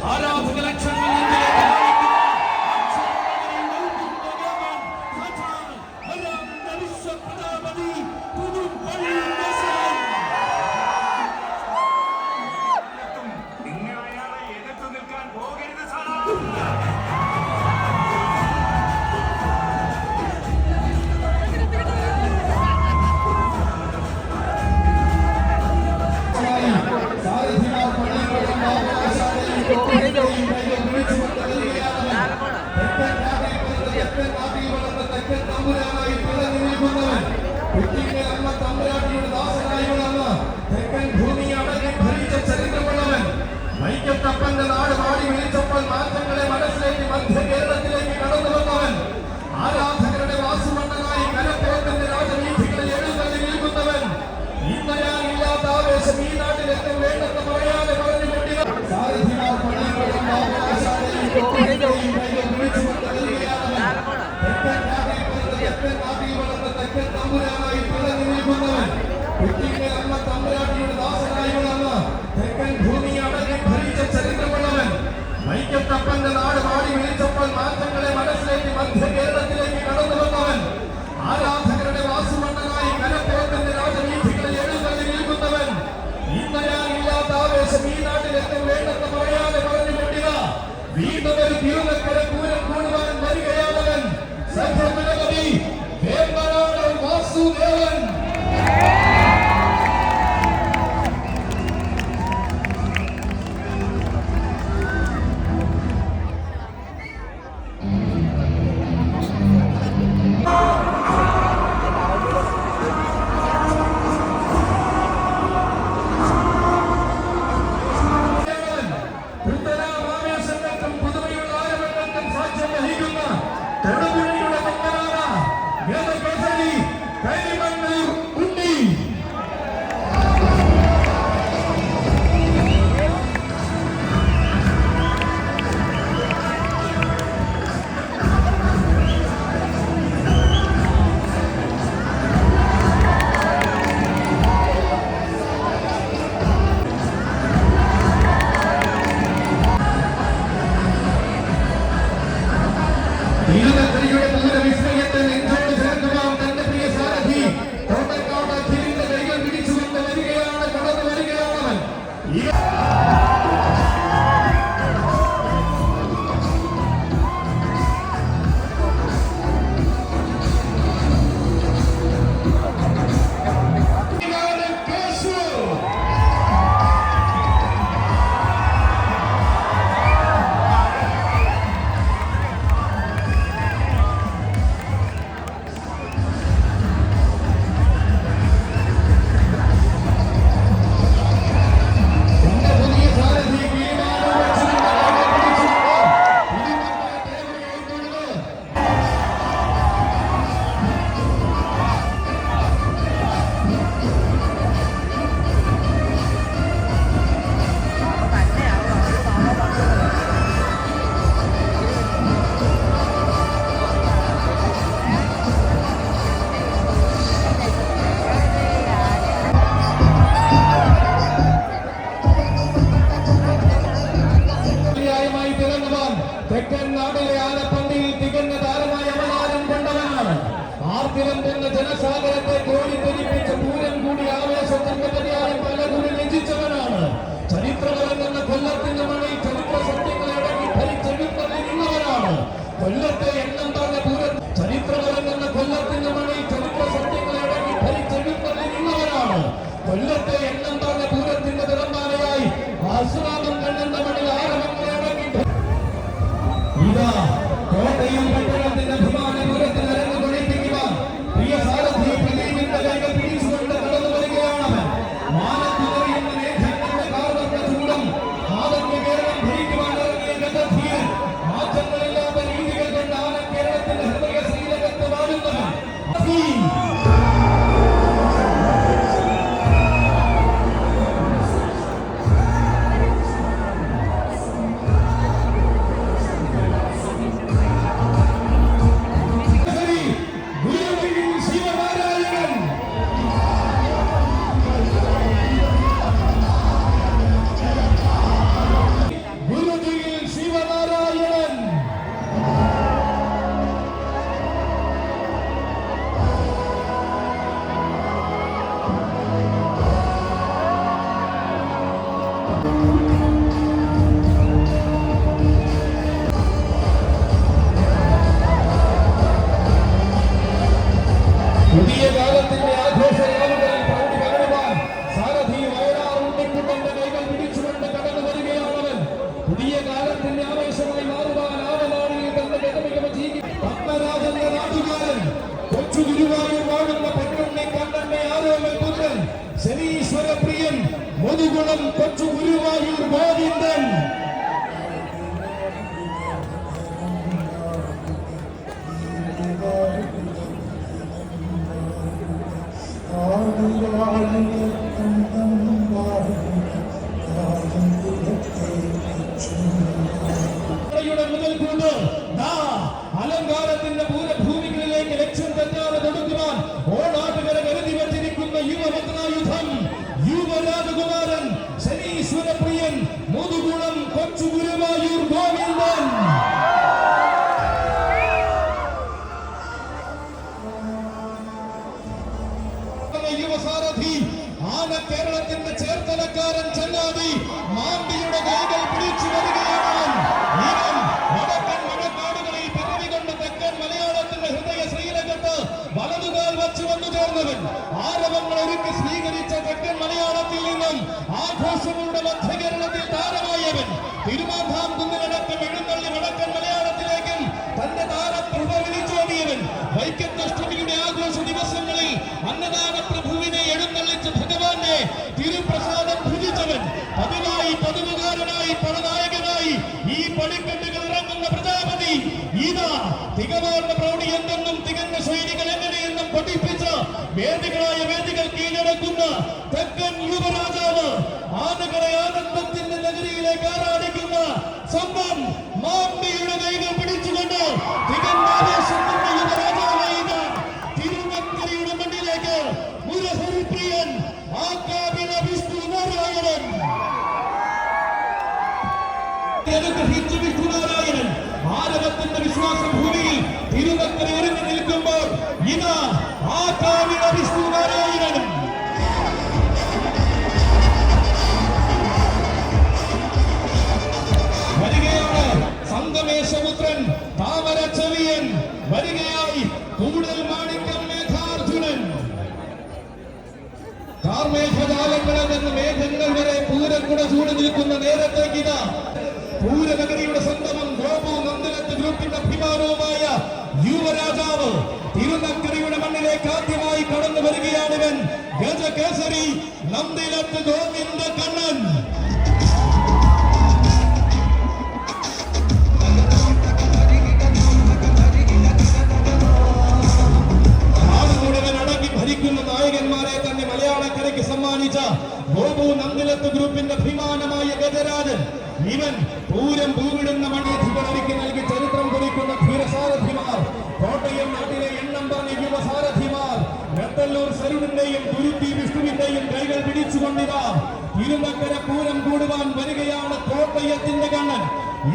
ആരാധക ലക്ഷങ്ങൾ വൈക്കത്തപ്പന്റെ നാട് മാടി വിളിച്ചപ്പോൾ മാറ്റങ്ങളെ മനസ്സിലേക്ക് മധ്യ കേരളത്തിലേക്ക് കടന്നു വന്നവൻ ആരാധകരുടെ വാസുമണ്ണനായി കലപ്പുറത്തിന്റെ രാജവീഥികളിൽ എഴുന്നള്ളി നിൽക്കുന്നവൻ ഇന്നയാളില്ലാത്ത ആവേശം ഈ നാട്ടിലെത്തും വേണ്ടെന്ന് പറയാതെ പറഞ്ഞു കൊണ്ടിരുന്ന സാരഥിമാർ പള്ളികളും തെക്കൻ തമ്പുരാനായി തിളങ്ങി നിൽക്കുന്നവൻ കുട്ടികളെ അമ്മ തമ്പുരാട്ടിയുടെ ദാസനായി വളർന്ന തെക്കൻ ഭൂമി അടങ്ങി ഭരിച്ച ചരിത്രമുള്ളവൻ വൈക്കത്തപ്പന്റെ നാട് മാടി വിളിച്ചപ്പോൾ മാറ്റങ്ങളെ മനസ്സിലേക്ക് മധ്യ കേരളത്തിലേക്ക് കടന്നു വന്നവൻ ആരാധകരുടെ വാസുമണ്ണനായി കലപ്പുറത്തിന്റെ രാജവീഥികളിൽ എഴുന്നള്ളി നിൽക്കുന്നവൻ ഇന്നയാളില്ലാത്ത ആവേശം ഈ നാട്ടിലെത്തും വേണ്ടെന്ന് പറയാതെ പറഞ്ഞു കൊണ്ടിത വീണ്ടും ഒരു തിരുനക്കര പൂരം കൂടുവാൻ വരികയാണവൻ സഖ്യപുരപതി വേമ്പനാട് വാസുദേവൻ. തെക്കൻ നാടിലെ ആലപ്പള്ളിയിൽ തികഞ്ഞ താരമായ അവതാരം കൊണ്ടവനാണ്. ആർത്തിരം എന്ന ജനസാഗരത്തെ കോരിത്തെരിപ്പിച്ച പൂരം കൂടി ആവേശത്തിന്റെ പര്യായം പലകുറി രചിച്ചവനാണ്. ചരിത്രപരമെന്ന കൊല്ലത്തിന്റെ മണി ചരിത്ര സത്യങ്ങളെ അടങ്ങി ഭരിച്ചെഴുപ്പള്ളി നിന്നവനാണ്. കൊല്ലത്തെ എണ്ണം പറഞ്ഞ പൂരം ചരിത്രപരമെന്ന കൊല്ലത്തിന്റെ മണി ചരിത്ര സത്യങ്ങളെ അടങ്ങി ഭരിച്ചെഴുപ്പള്ളി നിന്നവനാണ്. കൊല്ലത്തെ എണ്ണം പറഞ്ഞ പൂരത്തിന്റെ തിറമ്പാലയായി ആശ്രാമം കണ്ണെന്ന മണി ആരവങ്ങളെ അടങ്ങി കോട്ടയം പട്ടണത്തിന്റെ അഭിമാനപുരത്തിൽ അരങ്ങ് കൊടിപ്പിക്കുവാൻ പ്രിയ സാരഥി പ്രദീപിന്റെ കൈകൾ പിടിച്ചുകൊണ്ട് കടന്നു വരികയാണവൻ. മാനത്തുകറിയുന്ന മേഘങ്ങളുടെ കാർവത്ത ചൂടും ആദന്യ കേരളം ഭരിക്കുവാൻ ഇറങ്ങിയ ഗതധീരൻ മാറ്റങ്ങളില്ലാത്ത രീതികൾ കൊണ്ട് പുതിയ കാലത്തിന്റെ ആവേശമായി മാറുവാൻ ആവനാടിയിൽ തന്റെ ഗതമികമ പത്മരാജന്റെ നാട്ടുകാരൻ കൊച്ചു ഗുരുവായൂർ വാഴുന്ന പെണ്ണുണ്ണി കണ്ണന്റെ ആരോമൽ പുത്രൻ ശനീശ്വര പ്രിയൻ മുതുകുളം കൊച്ചു ഗുരുവായൂർ ഗോവിന്ദൻ മുതൽക്കൊണ്ട് അലങ്കാരത്തിന്റെ പൂരഭൂമികളിലേക്ക് ലക്ഷ്യം തെറ്റാതെ കൊടുക്കുവാൻ ഓണാട്ടുകര കരുതി വച്ചിരിക്കുന്ന യുവഭദ്രായുധം യുവരാജകുമാരൻ ശനീശ്വര പ്രിയൻ മുതുകുളം കൊച്ചു ഗുരുവായൂർ ഗോവിന്ദൻ യുവസാരഥി ആന കേരളത്തിന്റെ ചേർത്തലക്കാരൻ ചങ്ങാതി മാമ്പിയുടെ കൈകൾ പിടിച്ചു വരികയാണ്. വടക്കൻ മഴക്കാടുകളിൽ പിറവികൊണ്ട് തെക്കൻ മലയാളത്തിന്റെ ഹൃദയ ശ്രീലകത്ത് വലതുകാൽ വച്ചു വന്നു ചേർന്നവൻ ആരവങ്ങൾ ഒരുക്കി സ്വീകരിച്ച തെക്കൻ മലയാളത്തിൽ നിന്നും ആഘോഷങ്ങളുടെ മധ്യകേരളത്തിൽ താരമായവൻ തിരുമാന്ധാം കുന്നിനടക്കം എഴുന്നള്ളി വടക്കൻ മലയാളത്തിലേക്കും തന്റെ താരപ്രഭ വിളിച്ചോടിയവൻ വൈക്കത്തഷ്ടമിയുടെ ആഘോഷ ദിവസങ്ങളിൽ അന്നദാന പ്രഭുവിനെ എഴുന്നള്ളിച്ച് ഭഗവാന്റെ തിരുപ്രസാദം ഭുജിച്ചവൻ പതിവായി പതിവുകാരനായി പണനായകനായി ഈ പണിക്കെട്ടുകൾ ഇറങ്ങുന്ന പ്രജാപതി ഇതാ തികവാർന്ന പ്രൗഢി എന്തെന്നും തികഞ്ഞ ശൈലികൾ എങ്ങനെയെന്നും പഠിപ്പിച്ച വേദികളായ വേദികൾ കീഴടക്കുന്ന തെക്കൻ യുവരാജാവ് ആനകളെ ആനന്ദത്തിന്റെ നഗരിയിലേക്ക് ആരാധിക്കുന്ന സ്വന്തം മാമ്പിയുടെ കൈകൾ പിടിച്ചുകൊണ്ട് തികഞ്ഞ ആവേശത്തിന്റെ യുവരാജാവായ തിരുനക്കരയുടെ മണ്ണിലേക്ക് മുരഹരിപ്രിയൻ ആകാവില വിഷ്ണു നാരായണൻ അനുഗ്രഹിച്ച വിഷ്ണു നാരായണൻ ആരവത്തിന്റെ വിശ്വാസ ഭൂമിയിൽ തിരുനക്കര ഒരുങ്ങി നിൽക്കുമ്പോൾ ഇതാ ആകാവില വിഷ്ണു നാരായണനും വരികയാണ് സംഗമേശപുത്രൻ താമര ചെവിയൻ വരികയായി കൂടൽ മാണിക്യം മേഘാർജുനൻ കാർമേഘജാലങ്ങളിൽ നിന്ന് മേഘങ്ങൾ വരെ പൂരക്കുട ചൂടി നിൽക്കുന്ന നേരത്തേക്കിതാ പൂരനഗരിയുടെ സ്വന്തമം ഗോപു നന്ദിലത്ത് ഗ്രൂപ്പിന്റെ അഭിമാനവുമായ യുവരാജാവ് തിരുനക്കരയുടെ മണ്ണിലേക്ക് ആദ്യമായി കടന്നു വരികയാണിവൻ ഗജകേസരി നന്ദിലത്ത് ഗോവിന്ദ കണ്ണൻ ഭരിക്കുന്ന നായകന്മാരെ തന്നെ മലയാളക്കരയ്ക്ക് സമ്മാനിച്ച ഗോപു നന്ദിലത്ത് ഗ്രൂപ്പിന്റെ അഭിമാനമായ ഗജരാജൻ ഇവൻ പൂരം പൂവിടുന്ന മണ്ണിധിപതിക്ക് നൽകി ചരിത്രം കുറിക്കുന്ന ധീരസാരഥിമാർ കോട്ടയം നാട്ടിലെ എണ്ണം പറഞ്ഞ യുവസാരഥിമാർ നെത്തല്ലൂർ സരുണിന്റെയും തുരുത്തി വിഷ്ണുവിന്റെയും കൈകൾ പിടിച്ചുകൊണ്ടിതാ തിരുനക്കര പൂരം കൂടുവാൻ വരികയാണ് കോട്ടയത്തിന്റെ കണ്ണൻ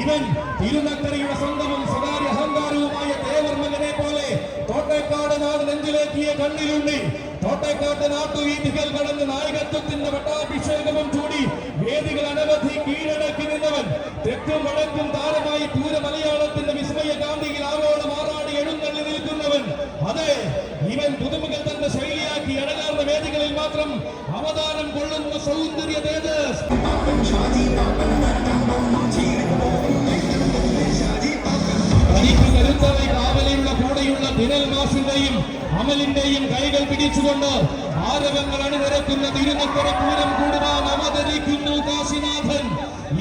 ഇവൻ തിരുനക്കരയുടെ സ്വന്തവും സ്വകാര്യ അഹങ്കാരവുമായ ദേവർ മകനെ പോലെ തോട്ടേക്കാട് നാട് നെഞ്ചിലേക്കിയ കണ്ണിലുണ്ടി തോട്ടേക്കാട്ട് നാട്ടുവീഥികൾ കടന്ന് നായകത്വത്തിന്റെ പട്ടാഭിഷേകവും ചൂടി വേദികൾ അനവധി കീഴടക്കി നിന്നവൻ തെക്കും വടക്കും താരമായി പൂര മലയാളത്തിന്റെ വിസ്മയ കാന്തിയിൽ ആവോളം ആറാടി എഴുന്നള്ളി നിൽക്കുന്നവൻ അതെ ഇവൻ പുതുമുകൾ തന്റെ ശൈലിയാക്കി അടങ്ങാർന്ന വേദികളിൽ മാത്രം അവതാരം കൊള്ളുന്ന സൗന്ദര്യ തേജസ് കാവലിലുള്ള കൂടെയുള്ള ദിനൽ മാഷിന്റെയും അമലിന്റെയും കൈകൾ പിടിച്ചുകൊണ്ട് ആരവങ്ങൾ അണിനിരക്കുന്ന തിരുനക്കര പൂരം കൂടുവാൻ അവതരിക്കുന്നു കാശിനാഥൻ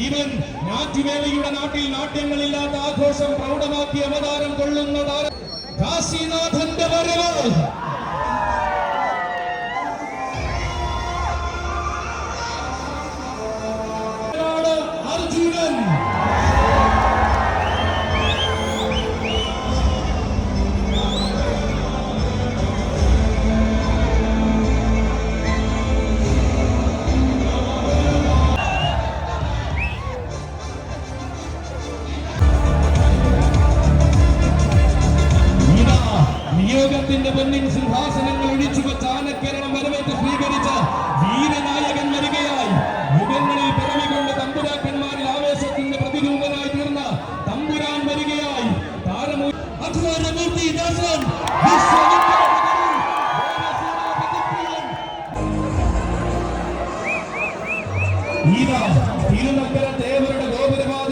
ഇവൻ നാറ്റുവേലയുടെ നാട്ടിൽ നാട്യങ്ങളില്ലാത്ത ആഘോഷം പ്രൗഢമാക്കി അവതാരം കൊള്ളുന്ന കാശിനാഥന്റെ വരവ് അർജുനൻ നിയോഗത്തിന്റെ പൊന്നിൻ സിംഹാസനങ്ങൾ ഒഴിച്ചു വെച്ച ആനക്കേരളം വരവേറ്റ് സ്വീകരിച്ച വീരനായകൻ വരികയായി യുഗങ്ങളിൽ പിറവികൊണ്ട് തമ്പുരാക്കന്മാരിൽ ആവേശത്തിന്റെ പ്രതിരൂപനായി തീർന്ന തമ്പുരാൻ വരികയായി അഖിലാരമൂർത്തിദാസൻ തിരുനക്കര ദേവരുടെ ഗോപുരവാദ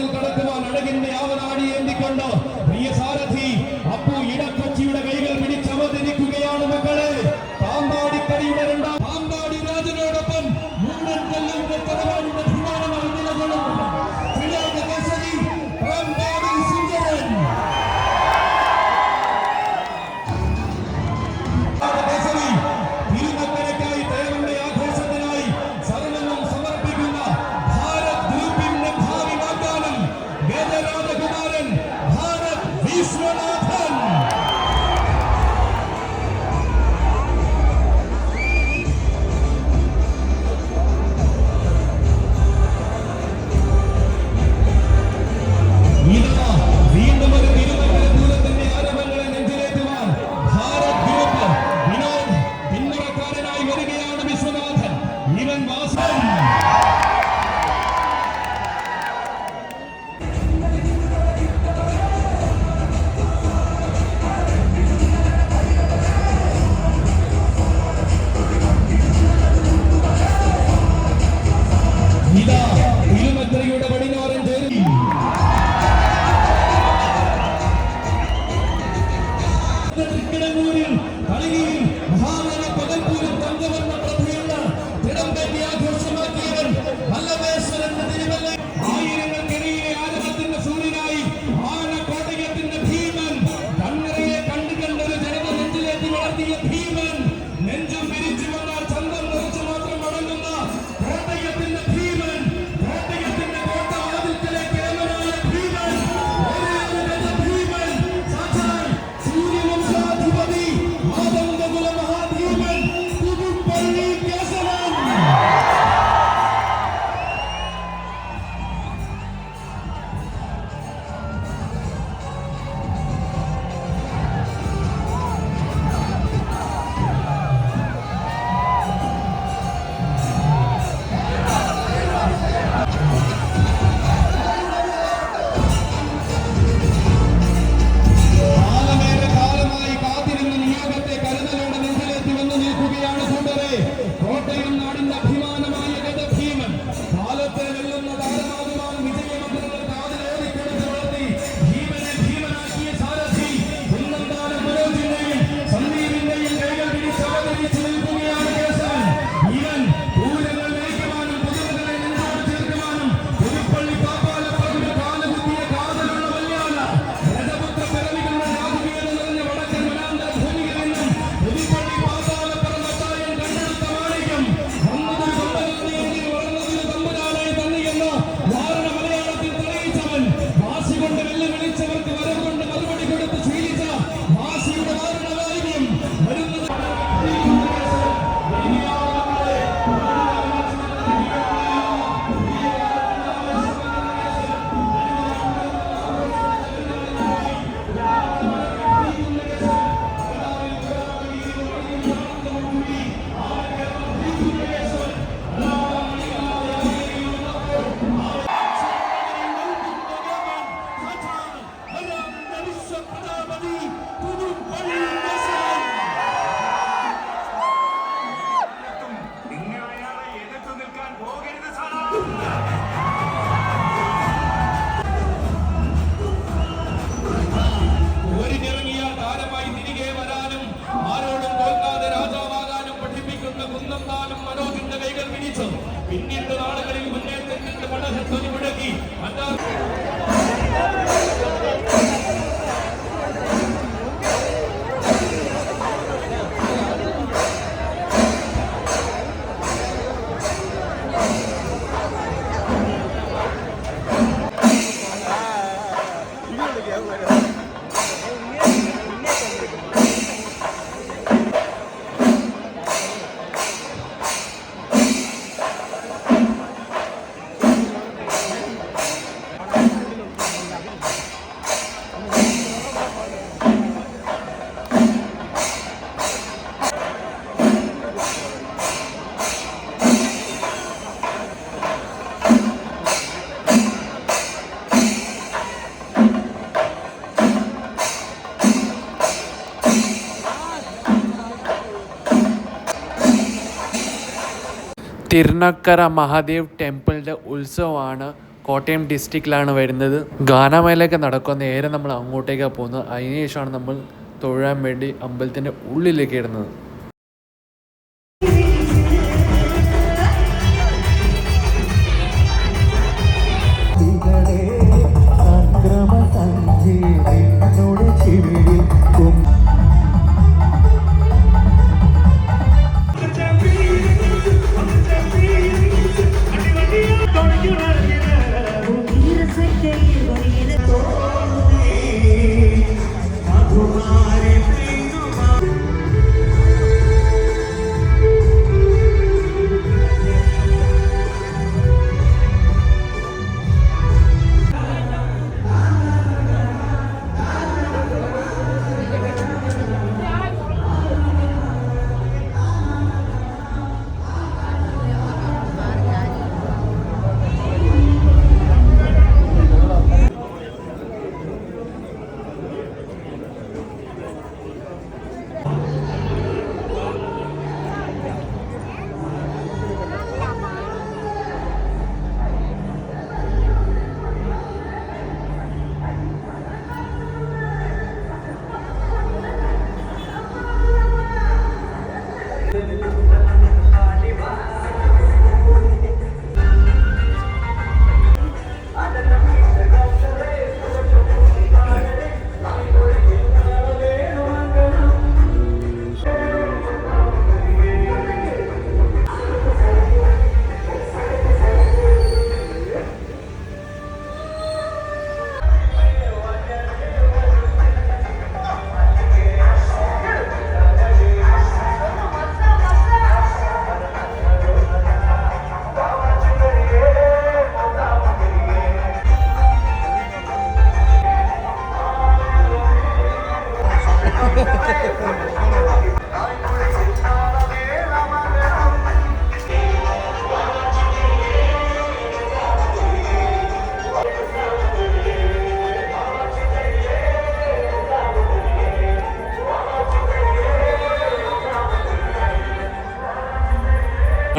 തിരുനക്കര മഹാദേവ് ടെമ്പിളിൻ്റെ ഉത്സവമാണ്. കോട്ടയം ഡിസ്ട്രിക്റ്റിലാണ് വരുന്നത്. ഗാനമേളയൊക്കെ നടക്കുക. നേരെ നമ്മൾ അങ്ങോട്ടേക്കാണ് പോകുന്നത്. അതിനുശേഷമാണ് നമ്മൾ തൊഴാൻ വേണ്ടി അമ്പലത്തിൻ്റെ ഉള്ളിലേക്ക് ഇടുന്നത്.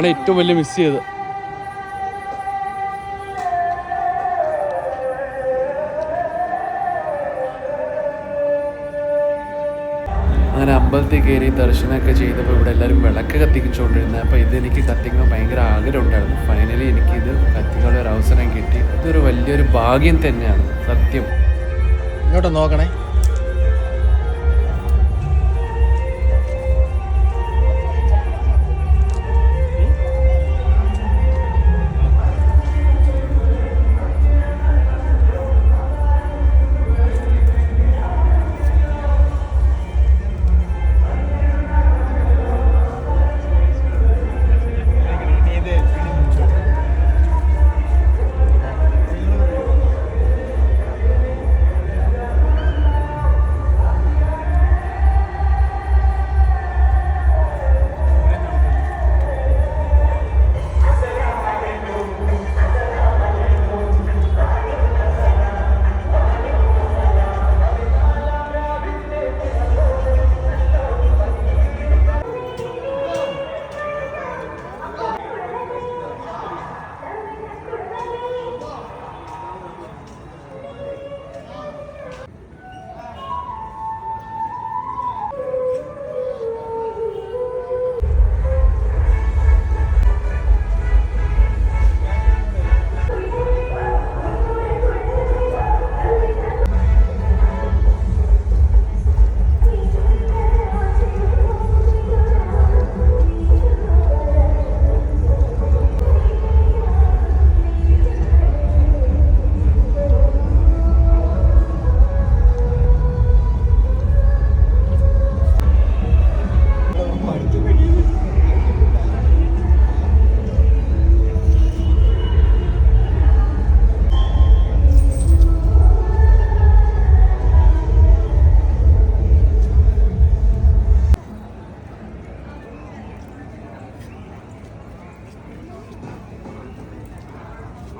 ആണ് ഏറ്റവും വലിയ മിസ് ചെയ്തത്. അങ്ങനെ അമ്പലത്തിൽ കയറി ദർശനമൊക്കെ ചെയ്തപ്പോൾ ഇവിടെ എല്ലാവരും വിളക്ക് കത്തിച്ചുകൊണ്ടിരുന്നത്. അപ്പോൾ ഇതെനിക്ക് കത്തിക്കാൻ ഭയങ്കര ആഗ്രഹം ഉണ്ടായിരുന്നു. ഫൈനലി എനിക്കിത് കത്തിക്കാനുള്ള ഒരു അവസരം കിട്ടി. ഇതൊരു വലിയൊരു ഭാഗ്യം തന്നെയാണ് സത്യം. ഇങ്ങോട്ട് നോക്കണേ.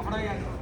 Apa lagi?